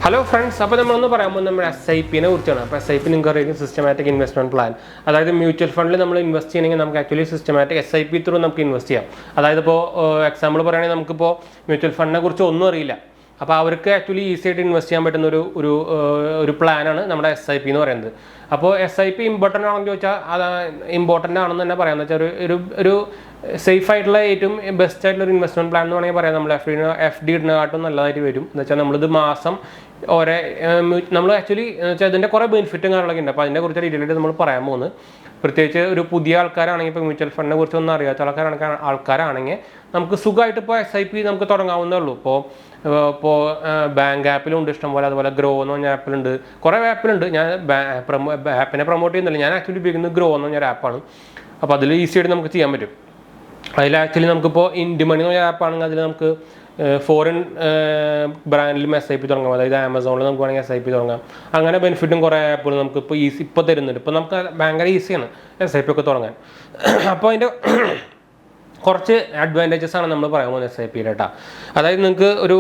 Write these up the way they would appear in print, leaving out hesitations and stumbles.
Hello friends, അപ്പോൾ നമ്മൾ പറയുമ്പോൾ നമ്മൾ SIP-നെ കുറിച്ചാണ്. അപ്പോൾ SIP നിങ്ങൾക്ക് അറിയാം സിസ്റ്റമാറ്റിക് ഇൻവെസ്റ്റ്മെന്റ് പ്ലാൻ. അതായത് മ്യൂച്വൽ ഫണ്ടിൽ നമ്മൾ ഇൻവെസ്റ്റ് ചെയ്യണമെങ്കിൽ നമുക്ക് ആക്ച്വലി സിസ്റ്റമാറ്റിക് SIP ത്രൂ നമുക്ക് ഇൻവെസ്റ്റ് ചെയ്യാം. അതായത് ഇപ്പോൾ എക്സാമ്പിൾ പറയുകയാണെങ്കിൽ നമുക്കിപ്പോൾ മ്യൂച്വൽ ഫണ്ടിനെ കുറിച്ച് ഒന്നും അറിയില്ല. അപ്പോൾ അവർക്ക് ആക്ച്വലി ഈസി ആയിട്ട് ഇൻവെസ്റ്റ് ചെയ്യാൻ പറ്റുന്ന ഒരു പ്ലാനാണ് നമ്മുടെ SIP എന്ന് പറയുന്നത്. അപ്പോൾ SIP ഇമ്പോർട്ടൻ്റ് ആണെന്ന് ചോദിച്ചാൽ അത് ഇമ്പോർട്ടൻ്റ് ആണെന്ന് തന്നെ പറയാമെന്ന് വെച്ചാൽ ഒരു സേഫ് ആയിട്ടുള്ള ഏറ്റവും ബെസ്റ്റ് ആയിട്ടുള്ള ഒരു ഇൻവെസ്റ്റ്മെന്റ് പ്ലാൻ എന്ന് വേണമെങ്കിൽ പറയാം. നമ്മൾ FD ഇടുന്നതായിട്ടും നല്ലതായിട്ട് വരും എന്ന് വെച്ചാൽ നമ്മളിത് മാസം ഓരോ നമ്മൾ ആക്ച്വലി എന്ന് വെച്ചാൽ ഇതിൻ്റെ കുറേ ബെനിഫിറ്റും കാര്യങ്ങളൊക്കെ ഉണ്ട്. അപ്പോൾ അതിനെ കുറിച്ച് ഡീറ്റെയിൽ ആയിട്ട് നമ്മൾ പറയാൻ പോകുന്നത്. പ്രത്യേകിച്ച് ഒരു പുതിയ ആൾക്കാരാണെങ്കിൽ ഇപ്പോൾ മ്യൂച്വൽ ഫണ്ടിനെ കുറിച്ച് ഒന്നും അറിയാത്ത ആൾക്കാരാണെങ്കിൽ നമുക്ക് സുഖമായിട്ട് ഇപ്പോൾ SIP നമുക്ക് തുടങ്ങാവുന്നേ ഉള്ളൂ. ഇപ്പോൾ ബാങ്ക് ആപ്പിലുണ്ട് ഇഷ്ടംപോലെ, അതുപോലെ ഗ്രോ എന്ന് പറഞ്ഞ ആപ്പിലുണ്ട്, കുറേ ആപ്പിലുണ്ട്. ഞാൻ ആപ്പിനെ പ്രൊമോട്ട് ചെയ്യുന്നില്ല, ഞാൻ ആക്ച്വലി ഉപയോഗിക്കുന്നത് ഗ്രോ എന്ന് പറഞ്ഞൊരു ആപ്പാണ്. അപ്പോൾ അതിൽ ഈസി ആയിട്ട് നമുക്ക് ചെയ്യാൻ പറ്റും. അതിൽ ആക്ച്വലി നമുക്കിപ്പോൾ ഇന്ത്യമണി എന്ന് പറഞ്ഞ ആപ്പാണെങ്കിൽ അതിൽ നമുക്ക് ഫോറിൻ ബ്രാൻഡിലും SIP തുടങ്ങാം. അതായത് ആമസോണിൽ നമുക്ക് വേണമെങ്കിൽ SIP തുടങ്ങാം. അങ്ങനെ ബെനിഫിറ്റും കുറേ ആപ്പുകൾ നമുക്ക് ഇപ്പോൾ തരുന്നുണ്ട്. ഇപ്പോൾ നമുക്ക് ഭയങ്കര ഈസിയാണ് SIP ഒക്കെ തുടങ്ങാൻ. അപ്പോൾ അതിൻ്റെ കുറച്ച് അഡ്വാൻറ്റേജസ് ആണ് നമ്മൾ പറയാൻ പോകുന്നത് SIP-യുടെ കേട്ടോ. അതായത് നിങ്ങൾക്ക് ഒരു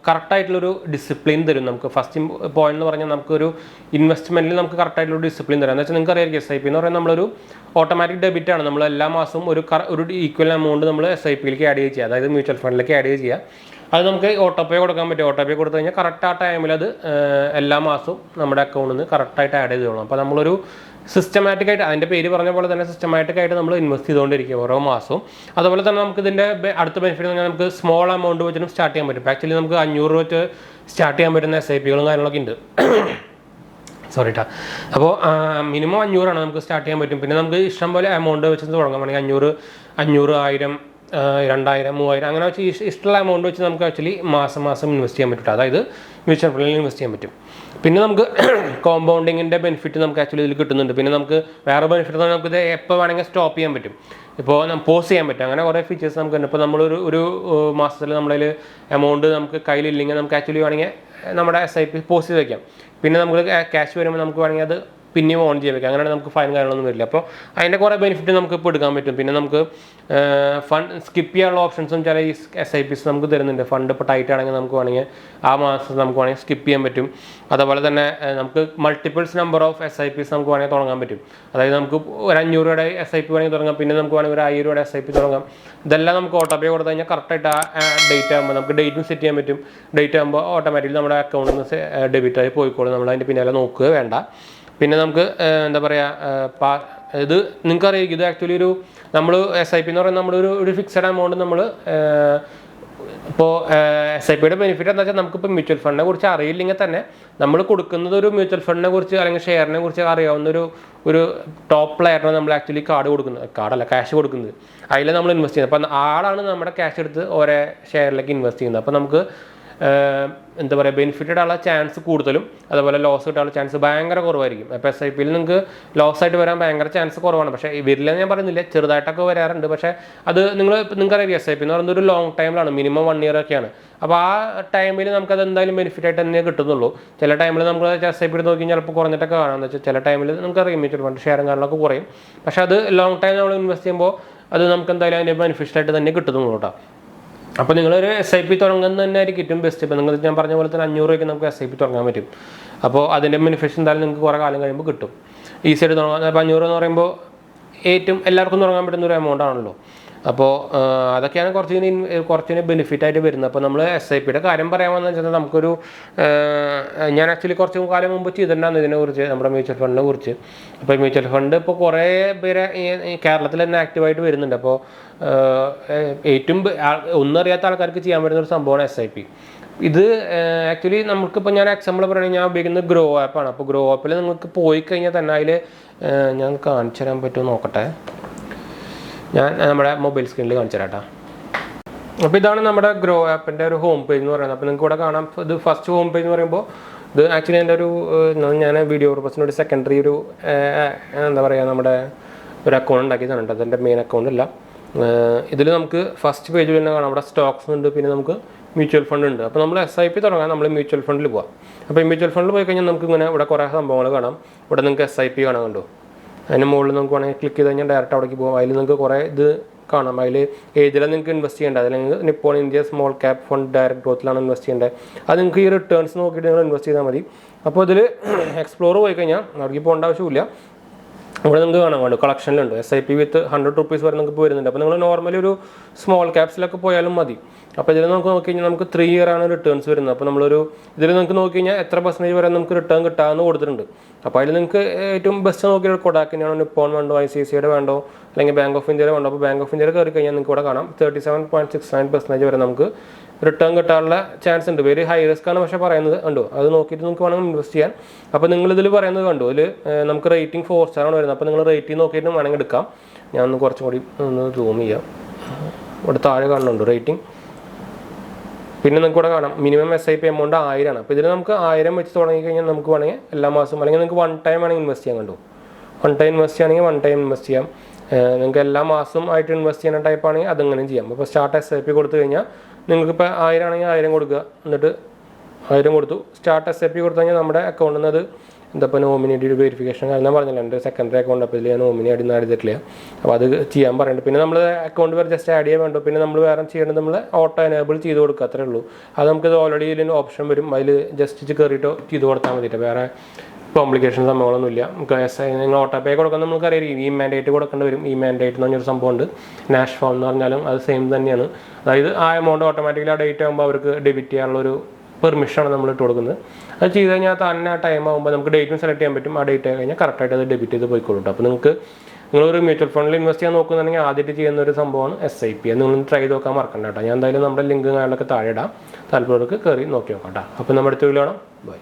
കറക്റ്റായിട്ടുള്ളൊരു ഡിസിപ്ലിൻ തരും. നമുക്ക് ഫസ്റ്റ് പോയിന്റ് എന്ന് പറഞ്ഞാൽ നമുക്കൊരു ഇൻവെസ്റ്റ്മെൻറ്റിൽ നമുക്ക് കറക്റ്റായിട്ടുള്ള ഡിസിപ്ലിൻ തരാം. എന്ന് വെച്ചാൽ നിങ്ങൾക്ക് അറിയാം SIP എന്ന് പറയുന്നത് നമ്മളൊരു ഓട്ടോമാറ്റിക് ഡെബിറ്റ് ആണ്. നമ്മൾ എല്ലാ മാസവും ഒരു ഈക്വൽ എമൗണ്ട് നമ്മൾ SIP-യിലേക്ക് ആഡ് ചെയ്യുക, അതായത് മ്യൂച്വൽ ഫണ്ടിലേക്ക് ആഡ് ചെയ്യുക. അത് നമുക്ക് ഓട്ടോപേ കൊടുക്കാൻ പറ്റും. ഓട്ടോപേ കൊടുത്തു കഴിഞ്ഞാൽ കറക്റ്റ് ആ ടൈമിൽ അത് എല്ലാ മാസവും നമ്മുടെ അക്കൗണ്ടിൽ നിന്ന് കറക്റ്റായിട്ട് ആഡ് ചെയ്തോളാം. അപ്പോൾ നമ്മളൊരു സിസ്റ്റമാറ്റിക്കായിട്ട്, അതിൻ്റെ പേര് പറഞ്ഞ പോലെ തന്നെ സിസ്റ്റമാറ്റിക്കായിട്ട് നമ്മൾ ഇൻവെസ്റ്റ് ചെയ്തുകൊണ്ടിരിക്കുക ഓരോ മാസവും. അതുപോലെ തന്നെ നമുക്ക് ഇതിൻ്റെ അടുത്ത ബെനിഫിറ്റ് എന്ന് പറഞ്ഞാൽ നമുക്ക് സ്മോൾ എമൗണ്ട് വെച്ചിട്ടും സ്റ്റാർട്ട് ചെയ്യാൻ പറ്റും. ആക്ച്വലി നമുക്ക് 500 രൂപ വെച്ച് സ്റ്റാർട്ട് ചെയ്യാൻ പറ്റുന്ന SIP-കളും കാര്യങ്ങളൊക്കെ ഉണ്ട്. സോറി ട്ടാ. അപ്പോൾ മിനിമം 500 ആണ് നമുക്ക് സ്റ്റാർട്ട് ചെയ്യാൻ പറ്റും. പിന്നെ നമുക്ക് ഇഷ്ടം പോലെ എമൗണ്ട് വെച്ച് തുടങ്ങാൻ വേണമെങ്കിൽ 500, 1000, 2000, 3000 അങ്ങനെ വെച്ച് ഇഷ്ടമുള്ള എമൗണ്ട് വെച്ച് നമുക്ക് ആക്ച്വലി മാസം ഇൻവെസ്റ്റ് ചെയ്യാൻ പറ്റും. അതായത് മ്യൂച്വൽ ഫണ്ടിൽ ഇൻവെസ്റ്റ് ചെയ്യാൻ പറ്റും. പിന്നെ നമുക്ക് കോമ്പൗണ്ടിങ്ങിൻ്റെ ബെനിഫിറ്റ് നമുക്ക് ആക്ച്വലി ഇതിൽ കിട്ടുന്നുണ്ട്. പിന്നെ നമുക്ക് വേറെ ബെനിഫിറ്റ് എന്ന് പറഞ്ഞാൽ നമുക്കിത് എപ്പോൾ വേണമെങ്കിൽ സ്റ്റോപ്പ് ചെയ്യാൻ പറ്റും. ഇപ്പോൾ പോസ് ചെയ്യാൻ പറ്റും. അങ്ങനെ കുറേ ഫീച്ചേഴ്സ് നമുക്ക് ഉണ്ട്. ഇപ്പോൾ ഒരു മാസത്തിൽ നമ്മളതിൽ എമൗണ്ട് നമുക്ക് കയ്യിലില്ലെങ്കിൽ നമുക്ക് ആക്ച്വലി വേണമെങ്കിൽ നമ്മുടെ SIP പോസ് ചെയ്ത് വയ്ക്കാം. പിന്നെ നമുക്ക് ക്യാഷ് വരുമ്പോൾ നമുക്ക് വേണമെങ്കിൽ അത് പിന്നെയും ഓൺ ചെയ്യാൻ വെക്കാം. അങ്ങനെയാണ് നമുക്ക് ഫൈൻ കാര്യങ്ങളൊന്നും വരില്ല. അപ്പോൾ അതിൻ്റെ കുറേ ബെനിഫിറ്റ് നമുക്ക് ഇപ്പോൾ എടുക്കാൻ പറ്റും. പിന്നെ നമുക്ക് ഫണ്ട് സ്കിപ്പ് ചെയ്യാനുള്ള ഓപ്ഷൻസും ചില ഈ SIPs നമുക്ക് തരുന്നുണ്ട്. ഫണ്ട് ഇപ്പോൾ ടൈറ്റ് ആണെങ്കിൽ നമുക്ക് വേണമെങ്കിൽ ആ മാസം നമുക്ക് വേണമെങ്കിൽ സ്കിപ്പ് ചെയ്യാൻ പറ്റും. അതുപോലെ തന്നെ നമുക്ക് മൾട്ടിപ്പിൾസ് നമ്പർ ഓഫ് SIPs നമുക്ക് വേണമെങ്കിൽ തുടങ്ങാൻ പറ്റും. അതായത് നമുക്ക് ഒരു 500 രൂപയുടെ SIP വേണമെങ്കിൽ തുടങ്ങാം. പിന്നെ നമുക്ക് വേണമെങ്കിൽ ഒരു 1000 രൂപയുടെ SIP തുടങ്ങാം. ഇതെല്ലാം നമുക്ക് ഓട്ടോപേ കൊടുത്തു കഴിഞ്ഞാൽ കറക്റ്റായിട്ട് ആ ഡേറ്റ് ആകുമ്പോൾ നമുക്ക് ഡേറ്റും സെറ്റ് ചെയ്യാൻ പറ്റും. ഡേറ്റ് ആകുമ്പോൾ ഓട്ടോമാറ്റിക്കലി നമ്മുടെ അക്കൗണ്ടിൽ നിന്ന് ഡെബിറ്റ് ആയി പോയിക്കോളും. നമ്മൾ അതിൻ്റെ പിന്നാലെ നോക്കുക വേണ്ട. പിന്നെ നമുക്ക് എന്താ പറയുക, ഇത് നിങ്ങൾക്കറിയാം ഇത് ആക്ച്വലി നമ്മൾ SIP എന്ന് പറയുന്നത് നമ്മളൊരു ഫിക്സഡ് എമൗണ്ട് നമ്മൾ ഇപ്പോൾ SIP-യുടെ ബെനിഫിറ്റ് എന്താ വെച്ചാൽ നമുക്കിപ്പോൾ മ്യൂച്വൽ ഫണ്ടിനെ കുറിച്ച് അറിയില്ലെങ്കിൽ തന്നെ നമ്മൾ കൊടുക്കുന്നത് ഒരു മ്യൂച്വൽ ഫണ്ടിനെ കുറിച്ച് അല്ലെങ്കിൽ ഷെയറിനെ കുറിച്ച് അറിയാവുന്ന ഒരു ടോപ്പ് പ്ലെയറിനെ നമ്മൾ ആക്ച്വലി ക്യാഷ് കൊടുക്കുന്നത്. അതിൽ നമ്മൾ ഇൻവെസ്റ്റ് ചെയ്യുന്നത്. അപ്പം ആളാണ് നമ്മുടെ ക്യാഷ് എടുത്ത് ഓരോ ഷെയറിലേക്ക് ഇൻവെസ്റ്റ് ചെയ്യുന്നത്. അപ്പോൾ നമുക്ക് എന്താ പറയുക, ബെനിഫിറ്റ് ഇടാനുള്ള ചാൻസ് കൂടുതലും അതുപോലെ ലോസ് കിട്ടാനുള്ള ചാൻസ് ഭയങ്കര കുറവായിരിക്കും. അപ്പോൾ SIP-യിൽ നിങ്ങൾക്ക് ലോസ് ആയിട്ട് വരാൻ ഭയങ്കര ചാൻസ് കുറവാണ്. പക്ഷേ വരില്ലെന്ന് ഞാൻ പറയുന്നില്ല, ചെറുതായിട്ടൊക്കെ വരാറുണ്ട്. പക്ഷേ അത് നിങ്ങൾക്കറിയാം SIP എന്ന് പറയുന്നത് ഒരു ലോങ് ടൈമിലാണ്, മിനിമം 1 year ഒക്കെയാണ്. അപ്പോൾ ആ ടൈമിൽ നമുക്കത് എന്തായാലും ബെനിഫിറ്റ് ആയിട്ട് തന്നെ കിട്ടുന്നുള്ളൂ. ചില ടൈമിൽ നമുക്ക് SIP എടുത്ത് നോക്കി ചിലപ്പോൾ കുറഞ്ഞിട്ടൊക്കെ കാണാമെന്ന് വെച്ചാൽ ചില ടൈമിൽ നമുക്കറിയാം മ്യൂച്വൽ ഫണ്ട് ഷെയറും കാര്യങ്ങളൊക്കെ കുറയും. പക്ഷേ അത് ലോങ് ടൈം നമ്മൾ ഇൻവെസ്റ്റ് ചെയ്യുമ്പോൾ അത് നമുക്ക് എന്തായാലും അതിൻ്റെ ബെനിഫിഷ്യലായിട്ട് തന്നെ കിട്ടുന്നുള്ളൂ കേട്ടോ. അപ്പോൾ നിങ്ങളൊരു SIP തുടങ്ങുന്നത് തന്നെ ആയിരിക്കും ഏറ്റവും ബെസ്റ്റ്. ഇപ്പോൾ നിങ്ങൾ ഞാൻ പറഞ്ഞ പോലെ തന്നെ 500 രൂപയ്ക്ക് നമുക്ക് SIP തുടങ്ങാൻ പറ്റും. അപ്പോൾ അതിൻ്റെ ബെനിഫിറ്റ് എന്തായാലും നിങ്ങൾക്ക് കുറേ കാലം കഴിയുമ്പോൾ കിട്ടും. ഈസി ആയിട്ട് തുടങ്ങാം. അപ്പോൾ 500 എന്ന് പറയുമ്പോൾ ഏറ്റവും എല്ലാവർക്കും തുടങ്ങാൻ പറ്റുന്ന ഒരു എമൗണ്ട് ആണല്ലോ. അപ്പോൾ അതൊക്കെയാണ് കുറച്ചിന് ബെനിഫിറ്റ് ആയിട്ട് വരുന്നത്. അപ്പോൾ നമ്മൾ SIP-യുടെ കാര്യം പറയാമെന്ന് വെച്ചാൽ നമുക്കൊരു ഞാൻ ആക്ച്വലി കുറച്ച് കാലം മുമ്പ് ചെയ്തിട്ടുണ്ടായിരുന്നു ഇതിനെക്കുറിച്ച്, നമ്മുടെ മ്യൂച്വൽ ഫണ്ടിനെ കുറിച്ച്. അപ്പോൾ മ്യൂച്വൽ ഫണ്ട് ഇപ്പോൾ കുറേ പേര് കേരളത്തിൽ തന്നെ ആക്റ്റീവായിട്ട് വരുന്നുണ്ട്. അപ്പോൾ ഏറ്റവും ഒന്നും അറിയാത്ത ആൾക്കാർക്ക് ചെയ്യാൻ പറ്റുന്ന ഒരു സംഭവമാണ് SIP. ഇത് ആക്ച്വലി നമുക്കിപ്പോൾ ഞാൻ എക്സാമ്പിൾ പറയുകയാണെങ്കിൽ ഞാൻ ഉപയോഗിക്കുന്നത് ഗ്രോ ആപ്പാണ്. അപ്പോൾ ഗ്രോ ആപ്പിൽ നിങ്ങൾക്ക് പോയി കഴിഞ്ഞാൽ തന്നെ അതിൽ ഞാൻ കാണിച്ചു തരാൻ പറ്റുമോ നോക്കട്ടെ. ഞാൻ നമ്മുടെ മൊബൈൽ സ്ക്രീനിൽ കാണിച്ചു തരാം കേട്ടോ. അപ്പോൾ ഇതാണ് നമ്മുടെ ഗ്രോ ആപ്പിൻ്റെ ഒരു ഹോം പേജ് എന്ന് പറയുന്നത്. അപ്പോൾ നിങ്ങൾക്ക് ഇവിടെ കാണാം. ഇത് ഫസ്റ്റ് ഹോം പേജ് എന്ന് പറയുമ്പോൾ ഇത് ആക്ച്വലി എൻ്റെ ഞാൻ വീഡിയോ പർപ്പസിന് ഒരു സെക്കൻഡറി എന്താ പറയുക നമ്മുടെ ഒരു അക്കൗണ്ട് ഉണ്ടാക്കിയതാണ് കേട്ടോ. അതെൻ്റെ മെയിൻ അക്കൗണ്ട് അല്ല. ഇതിൽ നമുക്ക് ഫസ്റ്റ് പേജിൽ തന്നെ കാണാം. അവിടെ സ്റ്റോക്സ് ഉണ്ട്, പിന്നെ നമുക്ക് മ്യൂച്വൽ ഫണ്ട് ഉണ്ട്. അപ്പോൾ നമ്മൾ SIP തുടങ്ങാൻ നമ്മൾ മ്യൂച്വൽ ഫണ്ടിൽ പോകാം. അപ്പോൾ ഈ മ്യൂച്വൽ ഫണ്ടിൽ പോയി കഴിഞ്ഞാൽ നമുക്ക് ഇങ്ങനെ ഇവിടെ കുറേ സംഭവങ്ങൾ കാണാം. ഇവിടെ നിങ്ങൾക്ക് SIP കാണാൻ കണ്ടോ. അതിന് മുകളിൽ നമുക്ക് വേണമെങ്കിൽ ക്ലിക്ക് ചെയ്ത് കഴിഞ്ഞാൽ ഡയറക്റ്റ് അവിടേക്ക് പോകും. അതിൽ നിങ്ങൾക്ക് കുറേ ഇത് കാണാം. അതിൽ ഏതിലാണ് നിങ്ങൾക്ക് ഇൻവെസ്റ്റ് ചെയ്യേണ്ടത്, അല്ലെങ്കിൽ Nippon India small cap fund direct ഗ്രോത്തിലാണ് ഇൻവെസ്റ്റ് ചെയ്യേണ്ടത്. അത് നിങ്ങൾക്ക് ഈ റിട്ടേൺസ് നോക്കിയിട്ട് നിങ്ങൾ ഇൻവെസ്റ്റ് ചെയ്താൽ മതി. അപ്പോൾ ഇതിൽ എക്സ്പ്ലോർ പോയി കഴിഞ്ഞാൽ അവിടേക്ക് പോകേണ്ട ആവശ്യമില്ല. ഇവിടെ നിങ്ങൾക്ക് കാണാൻ വേണ്ടു കളക്ഷനിലുണ്ട് SIP വിത്ത് 100 റുപ്പീസ് വരെ നിങ്ങൾക്ക് വരുന്നുണ്ട്. അപ്പോൾ നിങ്ങൾ നോർമലി ഒരു സ്മോൾ ക്യാപ്സിലൊക്കെ പോയാലും മതി. അപ്പോൾ ഇതിൽ നമുക്ക് നോക്കി കഴിഞ്ഞാൽ നമുക്ക് 3 ഇയർ ആണ് റിട്ടേൺസ് വരുന്നത്. അപ്പോൾ നമ്മളൊരു ഇതിൽ നിങ്ങൾക്ക് നോക്കി കഴിഞ്ഞാൽ എത്ര % വരെ നമുക്ക് റിട്ടേൺ കിട്ടാമെന്ന് കൊടുത്തിട്ടുണ്ട്. അപ്പോൾ അതിൽ നിങ്ങൾക്ക് ഏറ്റവും ബെസ്റ്റ് നോക്കിയിട്ട് കൊടാക്കിനാണോ, നിപ്പോൺ വേണ്ടോ, ICICIയുടെ വേണ്ടോ, അല്ലെങ്കിൽ ബാങ്ക് ഓഫ് ഇന്ത്യയുടെ വേണ്ടോ. അപ്പോൾ ബാങ്ക് ഓഫ് ഇന്ത്യയുടെ കയറി കഴിഞ്ഞാൽ നിങ്ങൾക്ക് ഇവിടെ കാണാം 37.69% വരെ നമുക്ക് റിട്ടേൺ കിട്ടാനുള്ള ചാൻസ് ഉണ്ട്. വെരി ഹൈ റിസ്ക് ആണ് പക്ഷേ പറയുന്നത് കണ്ടോ. അത് നോക്കിയിട്ട് നിങ്ങൾക്ക് വേണമെങ്കിൽ ഇൻവെസ്റ്റ് ചെയ്യാൻ. അപ്പോൾ നിങ്ങളിതിൽ പറയുന്നത് കണ്ടു, ഇതിൽ നമുക്ക് റേറ്റിംഗ് 4 സ്റ്റാർ ആണ് വരുന്നത്. അപ്പോൾ നിങ്ങൾ റേറ്റിംഗ് നോക്കിയിട്ട് വേണമെങ്കിൽ എടുക്കാം. ഞാൻ ഒന്ന് കുറച്ചും കൂടി ഒന്ന് സൂം ചെയ്യാം. ഇവിടെ താഴെ കാണുന്നുണ്ട് റേറ്റിംഗ്. പിന്നെ നിങ്ങൾക്ക് ഇവിടെ കാണാം മിനിമം SIP എമൗണ്ട് 1000 ആണ്. അപ്പോൾ ഇതിൽ നമുക്ക് 1000 വെച്ച് തുടങ്ങി കഴിഞ്ഞാൽ നമുക്ക് വേണമെങ്കിൽ എല്ലാ മാസവും, അല്ലെങ്കിൽ നിങ്ങൾക്ക് 1 ടൈം വേണമെങ്കിൽ ഇൻവെസ്റ്റ് ചെയ്യാൻ കണ്ടു. 1 ടൈം ഇൻവെസ്റ്റ് ചെയ്യുകയാണെങ്കിൽ 1 ടൈം ഇൻവെസ്റ്റ് ചെയ്യാം. നിങ്ങൾക്ക് എല്ലാ മാസവും ആയിട്ട് ഇൻവെസ്റ്റ് ചെയ്യുന്ന ടൈപ്പ് ആണെങ്കിൽ അതങ്ങനെ ചെയ്യാം. അപ്പോൾ സ്റ്റാർട്ട് SIP കൊടുത്തു കഴിഞ്ഞാൽ നിങ്ങൾക്കിപ്പോൾ 1000 ആണെങ്കിൽ 1000 കൊടുക്കുക, എന്നിട്ട് 1000 കൊടുത്തു. സ്റ്റാർട്ട് SIP കൊടുത്തു കഴിഞ്ഞാൽ നമ്മുടെ അക്കൗണ്ടിൽ നിന്ന് അത് എന്താ ഇപ്പോൾ നോമിനേറ്റ് വെരിഫിക്കേഷൻ ഞാൻ പറഞ്ഞില്ല, എൻ്റെ സെക്കൻഡറി അക്കൗണ്ട്. അപ്പോൾ ഇതിൽ ഞാൻ നോമിനി ആഡ് ചെയ്തിട്ടില്ല. അപ്പോൾ അത് ചെയ്യാൻ പറയുന്നുണ്ട്. പിന്നെ നമ്മൾ അക്കൗണ്ട് വരെ ജസ്റ്റ് ആഡ് ചെയ്യാൻ വേണ്ടു. പിന്നെ നമ്മൾ വേറെ ചെയ്യേണ്ടത് നമ്മൾ ഓട്ടോ എനേബിൾ ചെയ്ത് കൊടുക്കുക, അത്രേ ഉള്ളൂ. അത് നമുക്കിത് ഓൾറെഡി ഇതിന് ഓപ്ഷൻ വരും, അതിൽ ജസ്റ്റ് കയറിയിട്ട് ചെയ്ത് കൊടുത്താൽ മതിയിട്ട്. വേറെ കോംപ്ലിക്കേഷൻ സംഭവങ്ങളൊന്നുമില്ല. നിങ്ങൾ ഓട്ടോ പേ കൊടുക്കാൻ നമുക്കറിയാം, ഈ മാൻഡേറ്റ് കൊടുക്കേണ്ടി വരും. ഈ മാൻഡേറ്റ് എന്ന് പറഞ്ഞൊരു സംഭവമുണ്ട്. നാഷ് ഫോം എന്ന് പറഞ്ഞാലും അത് സെയിം തന്നെയാണ്. അതായത് ആ എമൗണ്ട് ഓട്ടോമാറ്റിക്കലി ആ ഡേറ്റ് ആകുമ്പോൾ അവർക്ക് ഡെബിറ്റ് ചെയ്യാനുള്ളൊരു പെർമിഷനാണ് നമ്മൾ ഇട്ട് കൊടുക്കുന്നത്. അത് ചെയ്ത് കഴിഞ്ഞാൽ തന്നെ ആ ടൈം ആകുമ്പോൾ നമുക്ക് ഡേറ്റും സെലക്ട് ചെയ്യാൻ പറ്റും. ആ ഡേറ്റ് ആയി കഴിഞ്ഞാൽ കറക്റ്റായിട്ട് അത് ഡെബിറ്റ് ചെയ്ത് പോയിക്കോളൂ. അപ്പോൾ നിങ്ങളൊരു മ്യൂച്വൽ ഫണ്ടിൽ ഇൻവെസ്റ്റ് ചെയ്യാൻ നോക്കുന്നുണ്ടെങ്കിൽ ആദ്യമായിട്ട് ചെയ്യുന്ന ഒരു സംഭവമാണ് SIP. അത് നിങ്ങൾ ട്രൈ ചെയ്ത് നോക്കാൻ മറക്കണ്ട കേട്ടോ. ഞാൻ എന്തായാലും നമ്മുടെ ലിങ്ക് കാര്യങ്ങളൊക്കെ താഴെ ഇടാം, താല്പര്യമൊക്കെ കയറി നോക്കി നോക്കാം കേട്ടോ. അപ്പോൾ നമ്മുടെ അടുത്ത വീഡിയോ കാണാം. ബൈ.